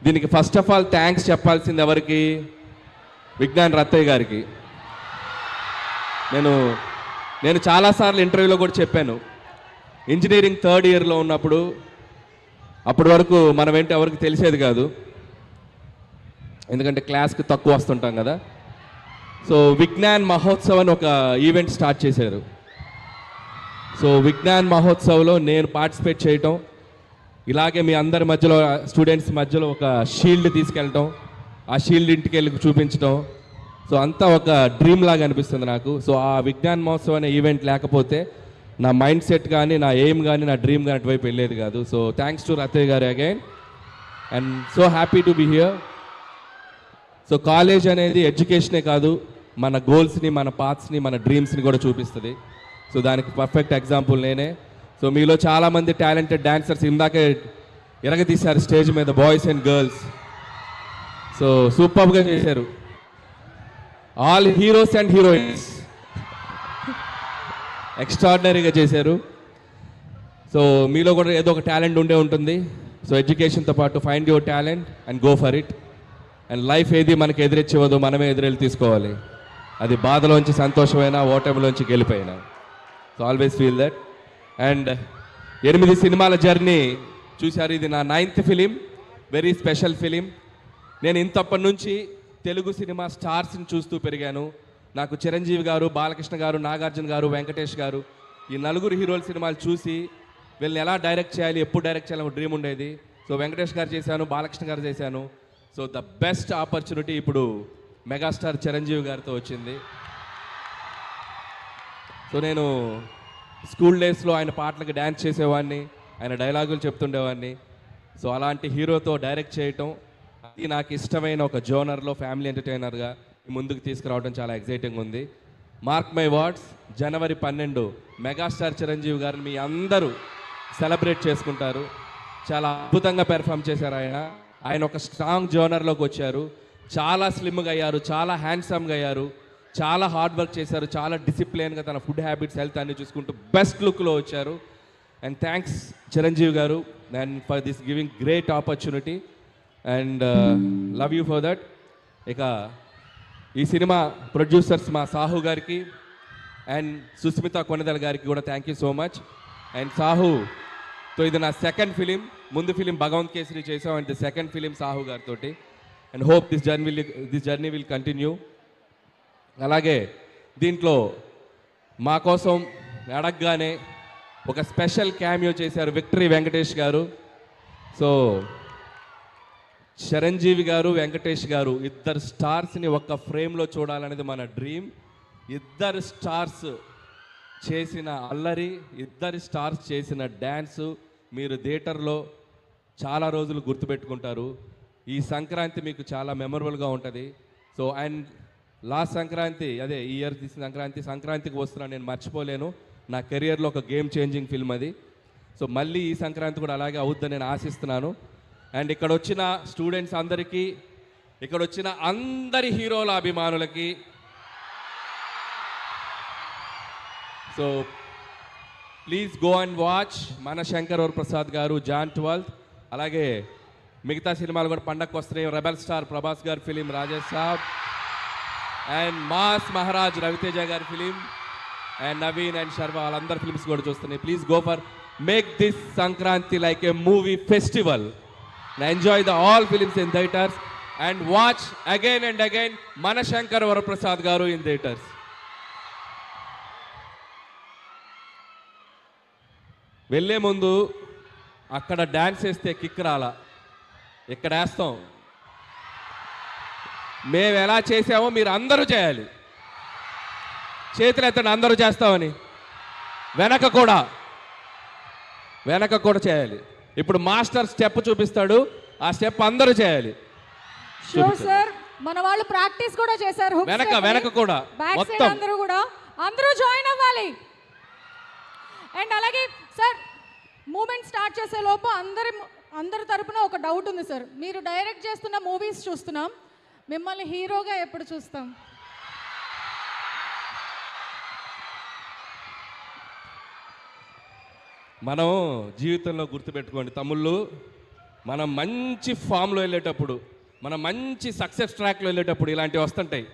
దీనికి first of all thanks చెప్పాల్సింది ఎవరికి? విజ్ఞాన్ రత్తయ్య గారికి. నేను చాలాసార్లు ఇంటర్వ్యూలో కూడా చెప్పాను, ఇంజనీరింగ్ థర్డ్ ఇయర్లో ఉన్నప్పుడు, అప్పటి వరకు మనం ఏంటి ఎవరికి తెలిసేది కాదు, ఎందుకంటే క్లాస్కి తక్కువ వస్తుంటాం కదా. సో విజ్ఞాన్ మహోత్సవ్ అని ఒక ఈవెంట్ స్టార్ట్ చేశారు. సో విజ్ఞాన్ మహోత్సవ్లో నేను పార్టిసిపేట్ చేయటం, ఇలాగే మీ అందరి మధ్యలో స్టూడెంట్స్ మధ్యలో ఒక షీల్డ్ తీసుకెళ్ళటం, ఆ షీల్డ్ ఇంటికి వెళ్ళి చూపించడం, సో అంతా ఒక డ్రీమ్ లాగా అనిపిస్తుంది నాకు. సో ఆ విజ్ఞాన్ మహోత్సవ్ అనే ఈవెంట్ లేకపోతే నా మైండ్ సెట్ కానీ, నా ఎయిమ్ కానీ, నా డ్రీమ్ కానీ అటువైపు వెళ్ళేది కాదు. సో థ్యాంక్స్ టు రత్తయ్య గారు again, and so happy to be here. So college అనేది ఎడ్యుకేషనే కాదు, మన గోల్స్ని, మన పాత్స్ని, మన డ్రీమ్స్ని కూడా చూపిస్తుంది. సో దానికి పర్ఫెక్ట్ ఎగ్జాంపుల్ నేనే. సో మీలో చాలామంది టాలెంటెడ్ డాన్సర్స్ ఇందాకే ఎరగతీశారు స్టేజ్ మీద, బాయ్స్ అండ్ గర్ల్స్. సో సూపర్గా చేశారు, ఆల్ హీరోస్ అండ్ హీరోయిన్స్ ఎక్స్ట్రాడినరీగా చేశారు. సో మీలో కూడా ఏదో ఒక టాలెంట్ ఉండే ఉంటుంది. సో ఎడ్యుకేషన్తో పాటు find your talent and go for it. And life ఏది మనకి ఎదురిచ్చేవద్దు, మనమే ఎదురెళ్ళి తీసుకోవాలి. అది బాధలోంచి సంతోషమైనా, ఓటమిలోంచి గెలిపోయినా. So always feel that. And 8 సినిమాల జర్నీ చూశారు. ఇది నా 9th film, very special film. నేను ఇంతప్పటి నుంచి తెలుగు సినిమా స్టార్స్ని చూస్తూ పెరిగాను. నాకు చిరంజీవి గారు, బాలకృష్ణ గారు, నాగార్జున గారు, వెంకటేష్ గారు, ఈ నలుగురు హీరోల సినిమాలు చూసి వీళ్ళని ఎలా డైరెక్ట్ చేయాలి, ఎప్పుడు డైరెక్ట్ చేయాలని ఒక డ్రీమ్ ఉండేది. సో వెంకటేష్ గారు చేశాను, బాలకృష్ణ గారు చేశాను. సో ద బెస్ట్ ఆపర్చునిటీ ఇప్పుడు మెగాస్టార్ చిరంజీవి గారితో వచ్చింది. సో నేను స్కూల్ డేస్లో ఆయన పాటలకు డ్యాన్స్ చేసేవాడిని, ఆయన డైలాగులు చెప్తుండేవాడిని. సో అలాంటి హీరోతో డైరెక్ట్ చేయటం, అది నాకు ఇష్టమైన ఒక జోనర్లో ఫ్యామిలీ ఎంటర్టైనర్గా ముందుకు తీసుకురావడం చాలా ఎగ్జైటింగ్ ఉంది. Mark my words, January 12 megastar Chiranjeevi గారిని మీ అందరూ సెలబ్రేట్ చేసుకుంటారు. చాలా అద్భుతంగా పెర్ఫామ్ చేశారు ఆయన ఒక స్ట్రాంగ్ జోనర్లోకి వచ్చారు. చాలా స్లిమ్గా అయ్యారు, చాలా హ్యాండ్సమ్గా అయ్యారు, చాలా హార్డ్ వర్క్ చేశారు, చాలా డిసిప్లిన్గా తన ఫుడ్ హ్యాబిట్స్, హెల్త్ అన్ని చూసుకుంటూ బెస్ట్ లుక్లో వచ్చారు. అండ్ థ్యాంక్స్ చిరంజీవి గారు and for this giving great opportunity and love you for that. ఇక ఈ సినిమా ప్రొడ్యూసర్స్ మా సాహు గారికి అండ్ సుస్మిత కొనెదల గారికి కూడా thank you so much. And సాహుతో ఇది నా సెకండ్ ఫిలిం, ముందు ఫిలిం భగవంత్ కేసరి చేసాం, and the second film Sahu గారితో. And hope this journey will continue. అలాగే దీంట్లో మా కోసం అడగగానే ఒక స్పెషల్ క్యామియో చేశారు విక్టరీ వెంకటేష్ గారు. సో చిరంజీవి గారు, వెంకటేష్ గారు ఇద్దరు స్టార్స్ని ఒక్క ఫ్రేమ్లో చూడాలనేది మన డ్రీమ్. ఇద్దరు స్టార్స్ చేసిన అల్లరి, ఇద్దరు స్టార్స్ చేసిన డ్యాన్సు మీరు థియేటర్లో చాలా రోజులు గుర్తుపెట్టుకుంటారు. ఈ సంక్రాంతి మీకు చాలా మెమరబుల్గా ఉంటుంది. సో అండ్ లాస్ట్ సంక్రాంతి, అదే ఈ ఇయర్ తీసిన సంక్రాంతికి వస్తున్నాను, నేను మర్చిపోలేను. నా కెరియర్లో ఒక గేమ్ చేంజింగ్ ఫిల్మ్ అది. సో మళ్ళీ ఈ సంక్రాంతి కూడా అలాగే అవుద్దని నేను ఆశిస్తున్నాను. అండ్ ఇక్కడ వచ్చిన స్టూడెంట్స్ అందరికీ, ఇక్కడ వచ్చిన అందరి హీరోల అభిమానులకి, so please go and watch మన శంకర్ వరప్రసాద్ గారు జాన్ 12. అలాగే మిగతా సినిమాలు కూడా పండగకు వస్తున్నాయి. రెబల్ స్టార్ ప్రభాస్ గారి film Rajesh Saab, and mass Maharaj Raviteja గారి film, and Naveen and Sharwa వాళ్ళందరి ఫిలిమ్స్ కూడా చూస్తున్నాయి. Please go for make this Sankranti like a movie festival. Enjoy all films in theaters and watch again and again Mana Shankar Varaprasad garu in theaters. వెళ్ళే ముందు అక్కడ dance వేస్తే kick రాలా, ఇక్కడ వేస్తాం. మేము ఎలా చేసామో మీరు అందరూ చేయాలి. చేతులు ఎత్తండి అందరూ చేస్తామని. వెనక కూడా చేయాలి. ఇప్పుడు మాస్టర్ స్టెప్ చూపిస్తాడు, ఆ స్టెప్ అందరూ చేయాలి. సార్ మన వాళ్ళు ప్రాక్టీస్ కూడా చేశారు. వెనక కూడా మొత్తం అందరూ జాయిన్ అవ్వాలి. అండ్ అలాగే సార్ మూమెంట్ స్టార్ట్ చేసే లోపు అందరి తరపున ఒక డౌట్ ఉంది సార్. మీరు డైరెక్ట్ చేస్తున్న మూవీస్ చూస్తున్నాం, మిమ్మల్ని హీరోగా ఎప్పుడు చూస్తాం? మనం జీవితంలో గుర్తుపెట్టుకోండి తమ్ముళ్ళు, మనం మంచి ఫామ్లో వెళ్ళేటప్పుడు, మనం మంచి సక్సెస్ ట్రాక్లో వెళ్ళేటప్పుడు ఇలాంటివి వస్తుంటాయి.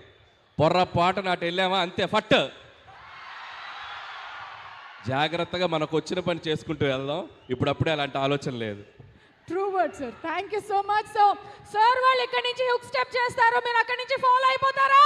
పొర్రపాటు నాటి వెళ్ళామా అంతే ఫట్. జాగ్రత్తగా మనకు వచ్చిన పని చేసుకుంటూ వెళ్దాం. ఇప్పుడప్పుడే అలాంటి ఆలోచన లేదు. True word sir. Thank you so much. So sir వాళ్ళు ఇక్కడి నుంచి హుక్ స్టెప్ చేస్తారు, మీరు అక్కడి నుంచి ఫాలో అయిపోతారా?